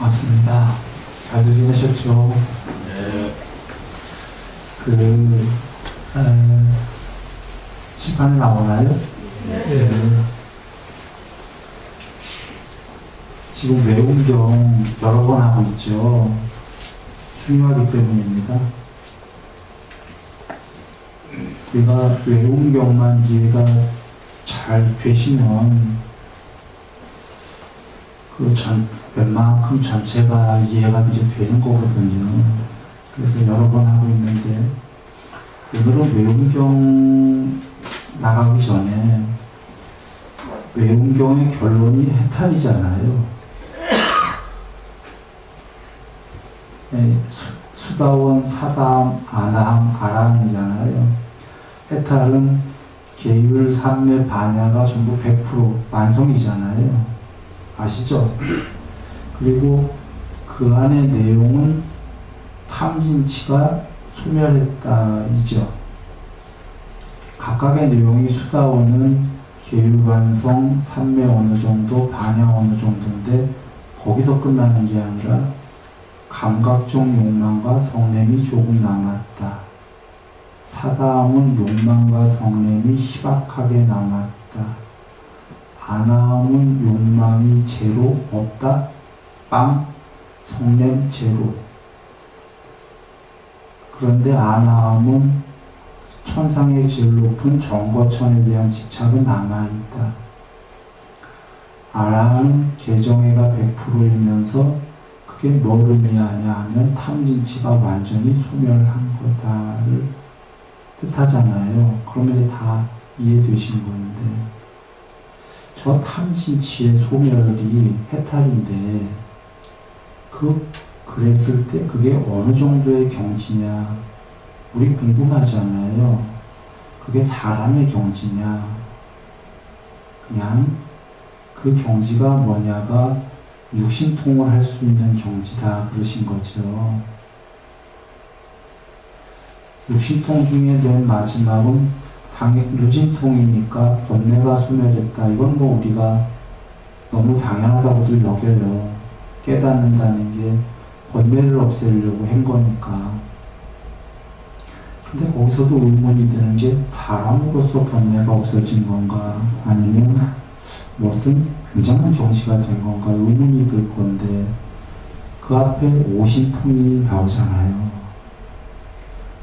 맞습니다. 잘들 지내셨죠? 네. 시간이 나오나요? 네. 지금 외운경 여러 번 하고 있죠. 중요하기 때문입니다. 우리가 외운경만 이해가 잘 되시면 웬만큼 전체가 이해가 이제 되는 거거든요. 그래서 여러 번 하고 있는데, 오늘은 외운경 나가기 전에 외운경의 결론이 해탈이잖아요. 수다원, 사다함, 아나함, 아라함이잖아요. 해탈은 계율, 삼매, 반야가 전부 100% 완성이잖아요. 아시죠? 그리고 그 안의 내용은 탐진치가 소멸했다이죠. 각각의 내용이 수다원은 계율완성, 삼매 어느 정도, 반야 어느 정도인데 거기서 끝나는 게 아니라 감각적 욕망과 성냄이 조금 남았다. 사다함은 욕망과 성냄이 희박하게 남았다. 아나함은 욕망이 제로 없다. 빵, 성냄 제로. 그런데 아나함은 천상의 제일 높은 정거천에 대한 집착은 남아있다. 아라함은 개정애가 100%이면서 그게 뭘 의미하냐 하면 탐진치가 완전히 소멸한 거다를 뜻하잖아요. 그러면 이제 다 이해되신 건데, 저 탐진치의 소멸이 해탈인데, 그랬을 때 그게 어느 정도의 경지냐, 우리 궁금하잖아요. 그게 사람의 경지냐, 그냥 그 경지가 뭐냐가 육신통을 할 수 있는 경지다 그러신 거죠. 육신통 중에 맨 마지막은 유진통이니까 번뇌가 소멸했다. 이건 뭐 우리가 너무 당연하다고도 여겨요. 깨닫는다는 게 번뇌를 없애려고 한 거니까. 근데 거기서도 의문이 드는 게 사람으로서 번뇌가 없어진 건가, 아니면 뭐든 굉장한 경지가 된 건가 의문이 들 건데, 그 앞에 오신통이 나오잖아요.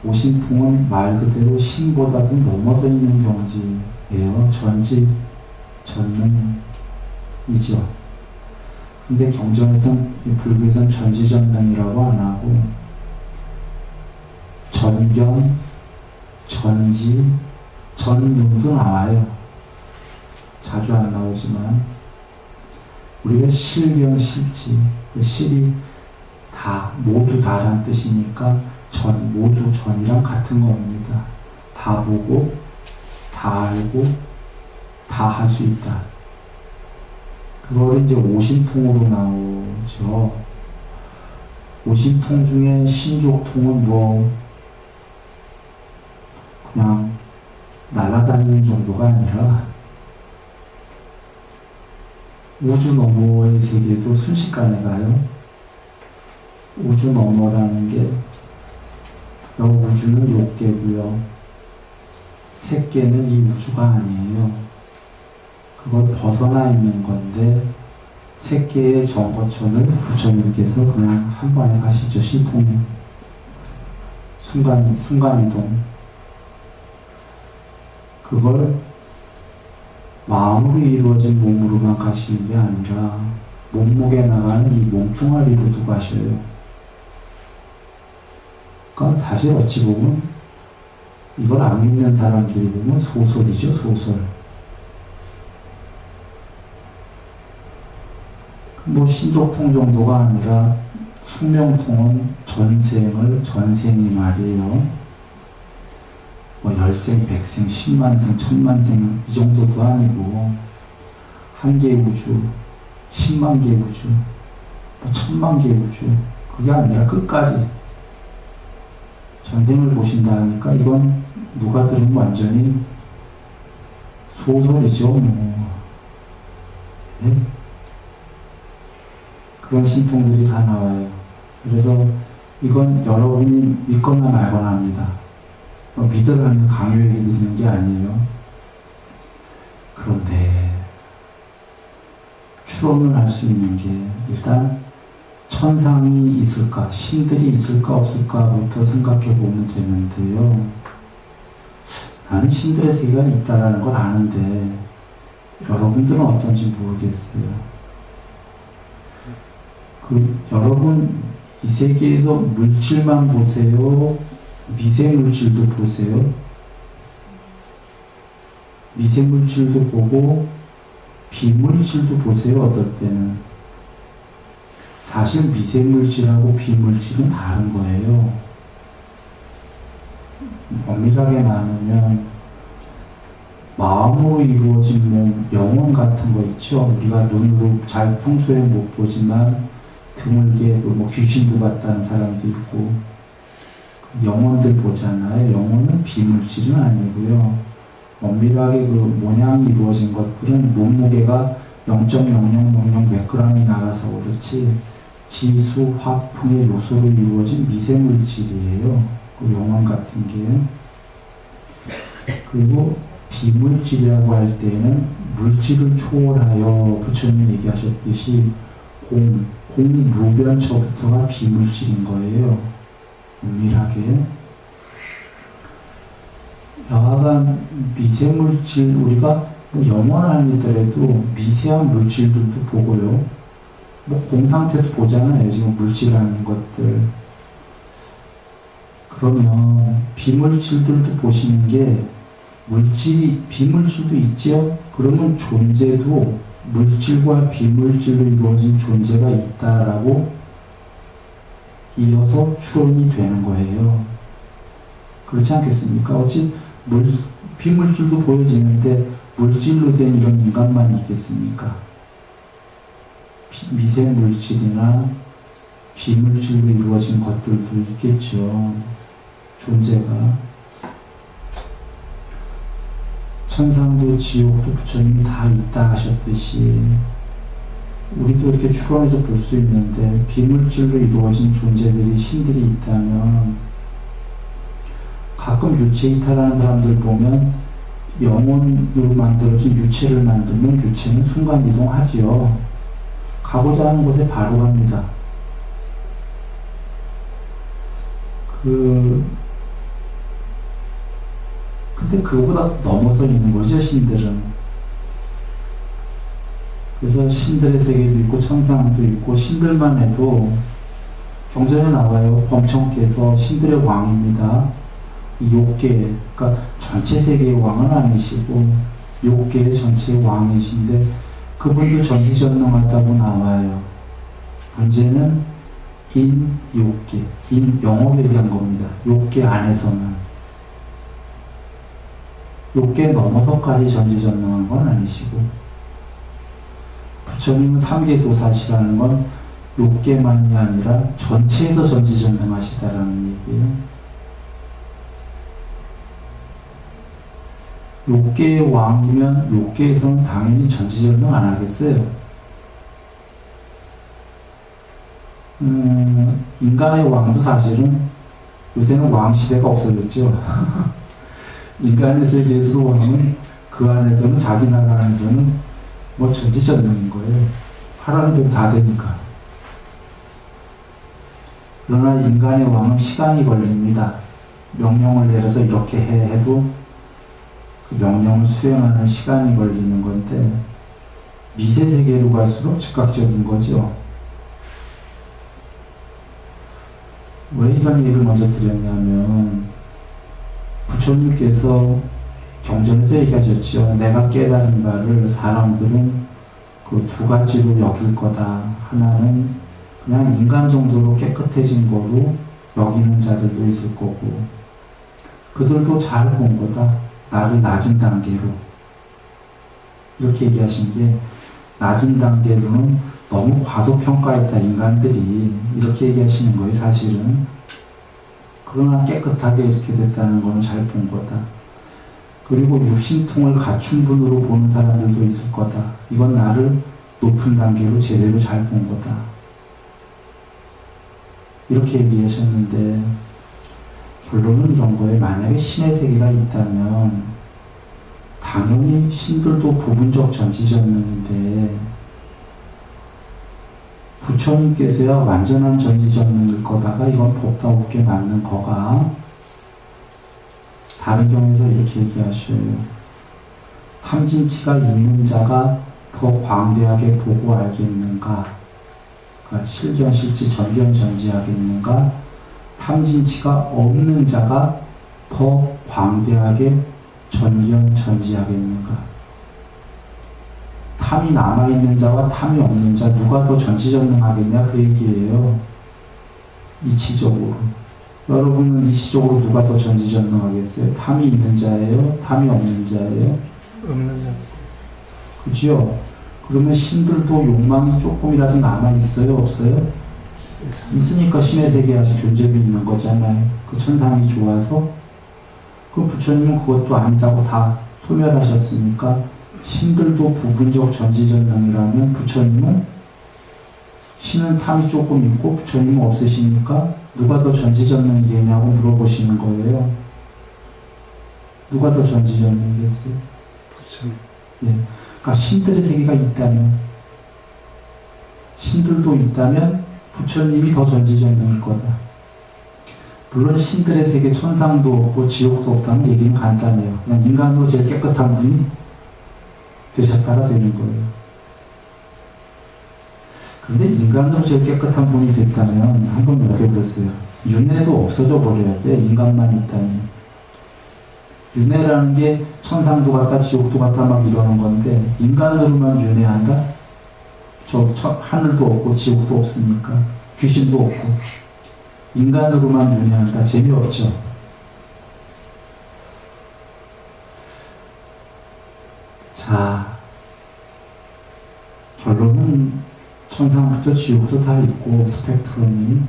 오신통은 말 그대로 신보다도 넘어서 있는 경지예요. 전지, 전능이죠. 근데 경전에선, 불교에선 전지전능이라고 안 하고 전경, 전지, 전능도 나와요. 자주 안 나오지만 우리가 실경, 실지, 그 실이 다, 모두 다란 뜻이니까 모두 전이랑 같은 겁니다. 다 보고, 다 알고, 다 할 수 있다. 그걸 이제 오신통으로 나오죠. 오신통 중에 신족통은 그냥 날아다니는 정도가 아니라 우주 너머의 세계도 순식간에 가요. 우주 너머라는 게, 우주는 욕계고요. 색계는 이 우주가 아니에요. 그걸 벗어나 있는 건데, 색계의 정거천을 부처님께서 그냥 한 번에 가시죠. 신통에. 순간이동. 그걸 마음으로 이루어진 몸으로만 가시는 게 아니라 몸무게 나가는 이 몸뚱아리로도 가셔요. 그러니까 사실 어찌 보면 이걸 안 믿는 사람들이 보면 소설이죠, 소설. 신족통 정도가 아니라 숙명통은 전생이 말이에요. 열생, 백생, 10만생, 1000만생 이 정도도 아니고, 한 개 우주, 10만 개 우주, 1000만 개 우주, 그게 아니라 끝까지 전생을 보신다 하니까 이건 누가 들으면 완전히 소설이죠. 네? 그런 신통들이 다 나와요. 그래서 이건 여러분이 믿거나 말거나 합니다. 믿으라는 강요에게 드리는 게 아니에요. 그런데 추론을 할 수 있는 게 일단 천상이 있을까, 신들이 있을까 없을까부터 생각해 보면 되는데요. 나는 신들의 세계가 있다라는 걸 아는데 여러분들은 어떤지 모르겠어요. 여러분 이 세계에서 물질만 보세요? 미세물질도 보세요? 미세물질도 보고 비물질도 보세요. 어떨 때는 사실 미세물질하고 비물질은 다른 거예요. 엄밀하게 나누면 마음으로 이루어진 몸, 영혼 같은 거 있죠. 우리가 눈으로 잘 평소에 못 보지만 드물게 귀신도 봤다는 사람도 있고 영혼들 보잖아요. 영혼은 비물질은 아니고요. 엄밀하게 모양이 이루어진 것들은 몸무게가 0.0000 몇 g이 나가서 그렇지 지수, 화풍의 요소로 이루어진 미세물질이에요. 그 영혼 같은 게. 그리고 비물질이라고 할 때는 물질을 초월하여 부처님이 얘기하셨듯이 공무변처부터가 비물질인 거예요. 엄밀하게. 여하간 미세물질, 우리가 영혼을 아니더라도 미세한 물질들도 보고요. 공상태도 보잖아요. 지금 물질이라는 것들. 그러면 비물질들도 보시는 게 비물질도 있죠? 그러면 존재도 물질과 비물질로 이루어진 존재가 있다라고 이어서 추론이 되는 거예요. 그렇지 않겠습니까? 어찌 비물질도 보여지는데 물질로 된 이런 인간만 있겠습니까? 미세물질이나 비물질로 이루어진 것들도 있겠죠. 존재가. 천상도 지옥도 부처님이 다 있다 하셨듯이 우리도 이렇게 추론해서 볼 수 있는데 비물질로 이루어진 존재들이 신들이 있다면 가끔 유체이탈하는 사람들 보면 영혼으로 만들어진 유체를 만들면 유체는 순간이동하지요. 가고자 하는 곳에 바로 갑니다. 근데 그거보다 넘어서 있는 거죠, 신들은. 그래서 신들의 세계도 있고 천상도 있고 신들만 해도 경전에 나와요. 범청께서 신들의 왕입니다. 이 욕계, 그러니까 전체 세계의 왕은 아니시고 욕계의 전체 왕이신데 그분도 전지전능하다고 나와요. 문제는 욕계, 영업에 대한 겁니다. 욕계 안에서는. 욕계 넘어서까지 전지전능한 건 아니시고 부처님은 삼계도사시라는 건 욕계만이 아니라 전체에서 전지전능하시다라는 얘기예요. 욕계의 왕이면 욕계에서는 당연히 전지전능 안 하겠어요. 인간의 왕도 사실은 요새는 왕 시대가 없어졌죠. 인간의 세계에서 왕은 그 안에서는 자기 나라 안에서는 전지전능인 거예요. 하라는 대로 다 되니까. 그러나 인간의 왕은 시간이 걸립니다. 명령을 내려서 이렇게 해도 그 명령을 수행하는 시간이 걸리는 건데 미세 세계로 갈수록 즉각적인 거죠. 왜 이런 얘기를 먼저 드렸냐면 부처님께서 경전에서 얘기하셨죠. 내가 깨달은 바를 사람들은 그 두 가지로 여길 거다. 하나는 그냥 인간 정도로 깨끗해진 거로 여기는 자들도 있을 거고 그들도 잘 본 거다. 나를 낮은 단계로. 이렇게 얘기하신 게 낮은 단계로는 너무 과소평가했다 인간들이 이렇게 얘기하시는 거예요. 사실은. 그러나 깨끗하게 이렇게 됐다는 거는 잘 본 거다. 그리고 육신통을 갖춘 분으로 보는 사람들도 있을 거다. 이건 나를 높은 단계로 제대로 잘 본 거다. 이렇게 얘기하셨는데 결론은 이런 거예요. 만약에 신의 세계가 있다면 당연히 신들도 부분적 전지전능인데 부처님께서야 완전한 전지전능일 거다가 이건 법다없게 맞는 거가 다른 경우에서 이렇게 얘기하셔요. 탐진치가 있는 자가 더 광대하게 보고 알겠는가? 그러니까 실견실지 전견전지하겠는가? 탐진치가 없는 자가 더 광대하게 전견전지하겠는가? 탐이 남아있는 자와 탐이 없는 자 누가 더 전지전능하겠냐 그 얘기예요. 이치적으로. 여러분은 이치적으로 누가 더 전지전능하겠어요? 탐이 있는 자예요? 탐이 없는 자예요? 없는 자. 그죠? 그러면 신들도 욕망이 조금이라도 남아있어요? 없어요? 있으니까 신의 세계에 아직 존재가 있는 거잖아요. 그 천상이 좋아서. 그 부처님은 그것도 아니다고 다 소멸하셨으니까 신들도 부분적 전지전능이라면 부처님은 신은 탐이 조금 있고 부처님은 없으시니까 누가 더 전지전능이겠냐고 물어보시는 거예요. 누가 더 전지전능이겠어요? 부처님. 예. 그러니까 신들의 세계가 있다면 신들도 있다면 부처님이 더 전지전능일 거다. 물론 신들의 세계 천상도 없고 지옥도 없다는 얘기는 간단해요. 그냥 인간으로 제일 깨끗한 분이 되셨다가 되는 거예요. 그런데 인간으로 제일 깨끗한 분이 됐다면 한번 여겨보세요. 윤회도 없어져 버려야 돼. 인간만 있다면. 윤회라는 게 천상도 같다 지옥도 같다 막 이러는 건데 인간으로만 윤회한다? 하늘도 없고 지옥도 없으니까 귀신도 없고 인간으로만 윤회한다? 재미없죠. 자, 결론은 천상부터 지옥도 다 있고 스펙트럼이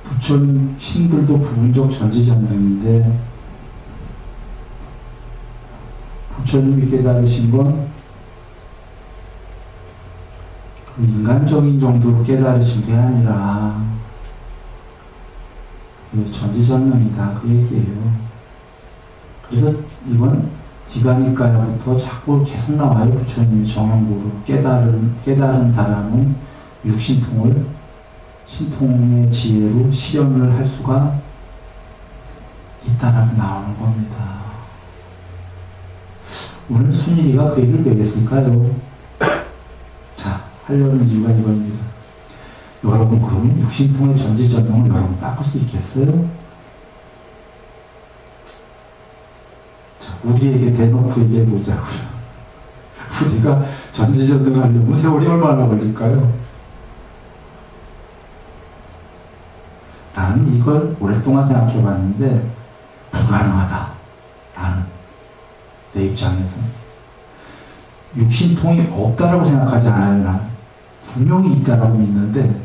부처님 신들도 부분적 전지전능인데 부처님이 깨달으신 건 그 인간적인 정도로 깨달으신 게 아니라 전지전능이다 그 얘기예요. 그래서 이건 디가니까야부터 자꾸 계속 나와요. 부처님이 정형구로 깨달은 사람은 육신통을 신통의 지혜로 실현을 할 수가 있다라고 나오는 겁니다. 오늘 순일이가 그 얘기를 왜 했을까요? 자, 하려는 이유가 이겁니다. 여러분 그러면 육신통의 전지전능을 여러분 닦을 수 있겠어요? 자, 우리에게 대놓고 얘기해보자고요. 우리가 전지전능하려면 세월이 얼마나 걸릴까요? 나는 이걸 오랫동안 생각해봤는데 불가능하다. 나는 내 입장에서 육신통이 없다라고 생각하지 않아요. 난 분명히 있다라고 믿는데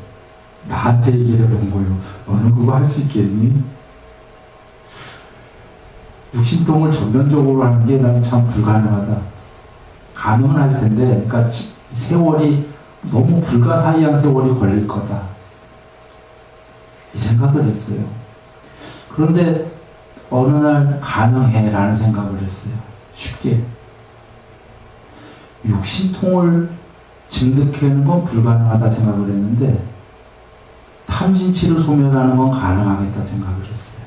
나한테 얘기를 해본 거예요. 너는 그거 할 수 있겠니? 육신통을 전면적으로 하는 게 난 참 불가능하다. 가능은 할 텐데, 그러니까 세월이 너무 불가사의한 세월이 걸릴 거다. 이 생각을 했어요. 그런데 어느 날 가능해 라는 생각을 했어요. 쉽게. 육신통을 증득하는 건 불가능하다 생각을 했는데 탐진치를 소멸하는 건 가능하겠다 생각을 했어요.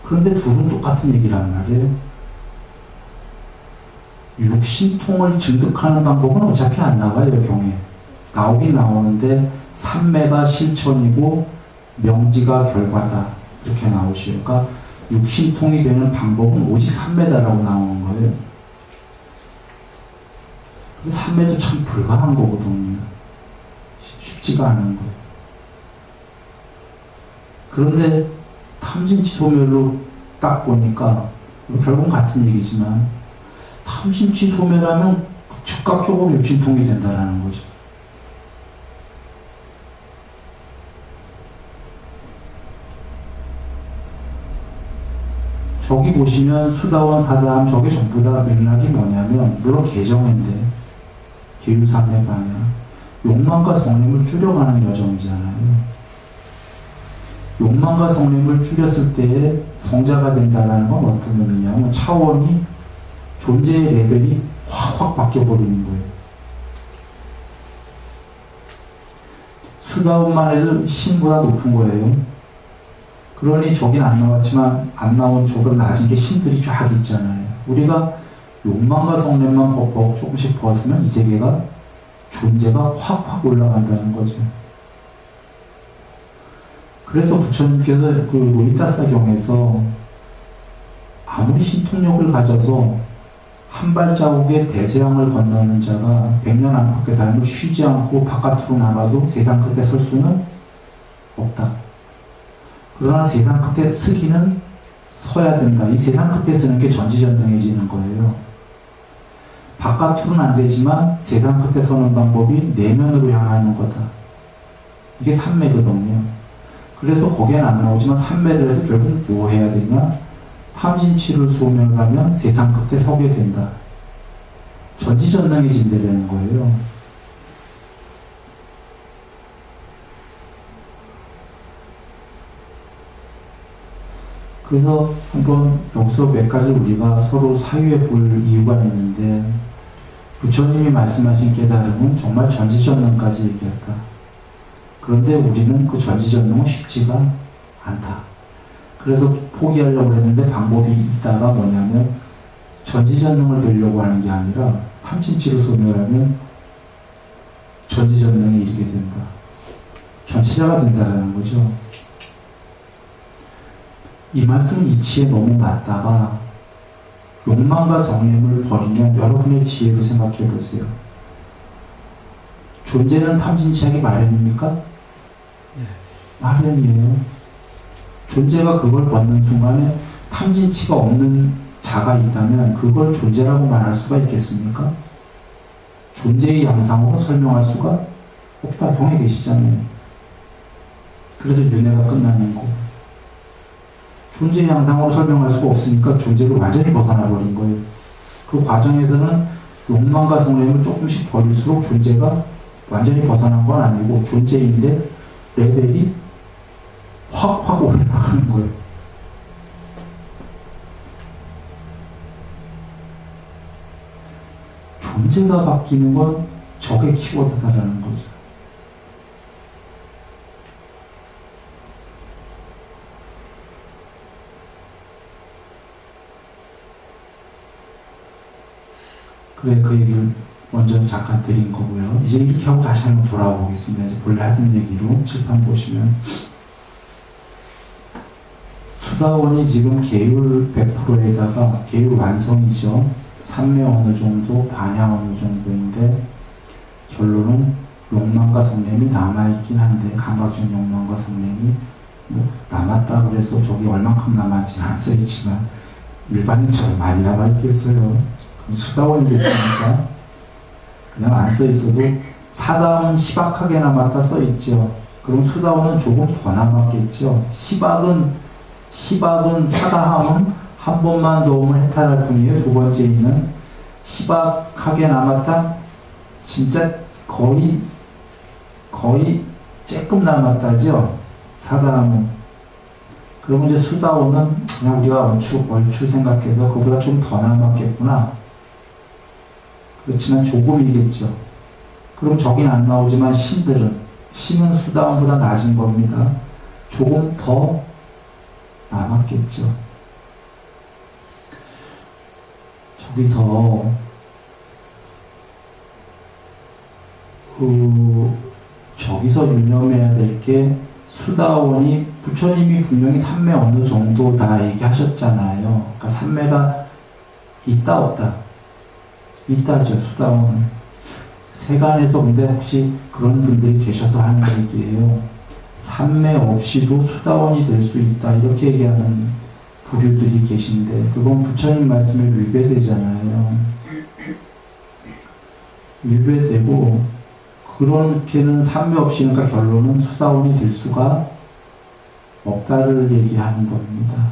그런데 둘은 똑같은 얘기란 말이에요. 육신통을 증득하는 방법은 어차피 안 나와요. 경에 나오긴 나오는데 삼매가 실천이고 명지가 결과다 이렇게 나오시요. 그러니까 육신통이 되는 방법은 오직 삼매다라고 나오는 거예요. 근데 삼매도 참 불가한 거거든요. 쉽지가 않은 거예요. 그런데 탐진치 소멸로 딱 보니까 결국은 같은 얘기지만 탐진치 소멸하면 즉각적으로 육신통이 된다는 거죠. 저기 보시면 수다원, 사다함 저게 전부 다 맥락이 뭐냐면 물론 개정인데 계유삼의 방향 욕망과 성냄을 줄여가는 여정이잖아요. 욕망과 성냄을 줄였을 때에 성자가 된다는 건 어떤 의미냐면 차원이 존재의 레벨이 확 바뀌어버리는 거예요. 수다원만 해도 신보다 높은 거예요. 그러니 저긴 안 나왔지만 안 나온 저보다 낮은 게 신들이 쫙 있잖아요. 우리가 욕망과 성냄만 조금씩 벗으면 이 세계가 존재가 확 올라간다는 거죠. 그래서 부처님께서 그 로히타사경에서 아무리 신통력을 가져서 한 발자국의 대서양을 건너는 자가 100년 안팎의 삶을 쉬지 않고 바깥으로 나가도 세상 끝에 설 수는 없다. 그러나 세상 끝에 서기는 서야 된다. 이 세상 끝에 서는 게 전지전능해지는 거예요. 바깥으로는 안 되지만 세상 끝에 서는 방법이 내면으로 향하는 거다. 이게 삼매거든요. 그래서 거기엔 안 나오지만 삼매를 해서 결국 뭐 해야 되냐? 탐진치를 소멸하면 세상 끝에 서게 된다. 전지전능해진다는 거예요. 그래서 한번 여기서 몇 가지 우리가 서로 사유해 볼 이유가 있는데 부처님이 말씀하신 깨달음은 정말 전지전능까지 얘기했다. 그런데 우리는 그 전지전능은 쉽지가 않다. 그래서 포기하려고 했는데 방법이 있다가 뭐냐면 전지전능을 되려고 하는 게 아니라 탐진치를 소멸하면 전지전능에 이르게 된다. 전치자가 된다라는 거죠. 이 말씀은 이치에 너무 맞다가 욕망과 성냄을 버리면 여러분의 지혜로 생각해 보세요. 존재는 탐진치하기 마련입니까? 네. 마련이에요. 존재가 그걸 벗는 순간에 탐진치가 없는 자가 있다면 그걸 존재라고 말할 수가 있겠습니까? 존재의 양상으로 설명할 수가 없다. 경에 계시잖아요. 그래서 윤회가 끝나는 거. 존재의 양상으로 설명할 수가 없으니까 존재를 완전히 벗어나 버린 거예요. 그 과정에서는 욕망과 성냄을 조금씩 버릴수록 존재가 완전히 벗어난 건 아니고 존재인데 레벨이 확 올라가는 거예요. 존재가 바뀌는 건 저게 키워드다라는 거죠. 그래, 그 얘기를 먼저 잠깐 드린 거고요. 이제 이렇게 하고 다시 한번 돌아와 보겠습니다. 이제 본래 하던 얘기로 칠판 보시면 수다원이 지금 계율 100%에다가 계율 완성이죠. 삼매 어느 정도, 반향 어느 정도인데 결론은 욕망과 성냄이 남아있긴 한데 감각적 욕망과 성냄이 뭐 남았다 그래서 저기 얼만큼 남았지 안 써있지만 일반인처럼 많이 남아있겠어요. 수다원이 됐으니까 그냥 안 써있어도 사다음은 희박하게 남았다 써있죠. 그럼 수다원은 조금 더 남았겠죠. 희박은 사다함은 한 번만 넣으면 해탈할 뿐이에요. 두 번째 있는 희박하게 남았다 진짜 거의 조금 남았다죠. 사다함은. 그러면 이제 수다원은 그냥 우리가 얼추 생각해서 그보다 좀 더 남았겠구나. 그렇지만 조금이겠죠. 그럼 저긴 안 나오지만 신은 수다원보다 낮은 겁니다. 조금 더 남았겠죠. 저기서 유념해야 될 게 수다원이 부처님이 분명히 삼매 어느 정도다 얘기하셨잖아요. 그러니까 삼매가 있다 없다? 있다죠. 수다원은. 세간에서 근데 혹시 그런 분들이 계셔서 하는 얘기예요. 삼매 없이도 수다원이 될 수 있다 이렇게 얘기하는 부류들이 계신데 그건 부처님 말씀에 위배되잖아요. 위배되고 그렇게는 삼매 없이 그러니까 결론은 수다원이 될 수가 없다를 얘기하는 겁니다.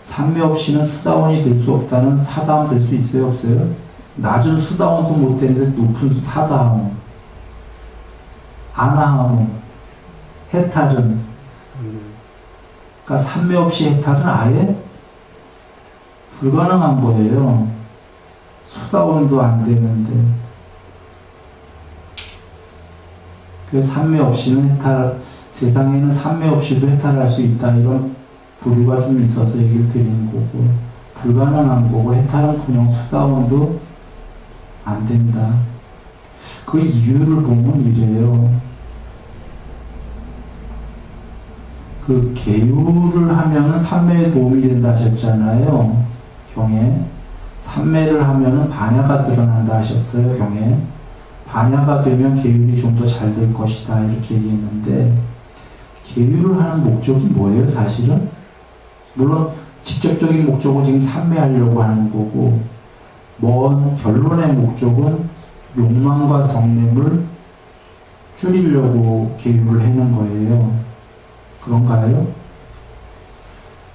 삼매 없이는 수다원이 될 수 없다는 사다원 될 수 있어요, 없어요? 낮은 수다원도 못 되는데 높은 사다원, 아나하원, 해탈은, 그러니까 삼매 없이 해탈은 아예 불가능한 거예요. 수다원도 안 되는데. 그래서 삼매 없이는 해탈, 세상에는 삼매 없이도 해탈할 수 있다, 이런 부류가 좀 있어서 얘기를 드리는 거고, 불가능한 거고, 해탈은커녕 수다원도 안 된다. 그 이유를 보면 이래요. 그 계율을 하면은 삼매에 도움이 된다 하셨잖아요. 경에. 삼매를 하면은 반야가 드러난다 하셨어요. 경에. 반야가 되면 계율이 좀 더 잘 될 것이다, 이렇게 얘기했는데, 계율을 하는 목적이 뭐예요, 사실은? 물론 직접적인 목적은 지금 삼매하려고 하는 거고, 먼 결론의 목적은 욕망과 성냄을 줄이려고 계율을 해는 거예요. 그런가요?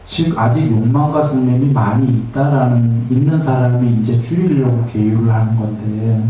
즉 아직 욕망과 성냄이 많이 있는 사람이 이제 줄이려고 계율을 하는 건데,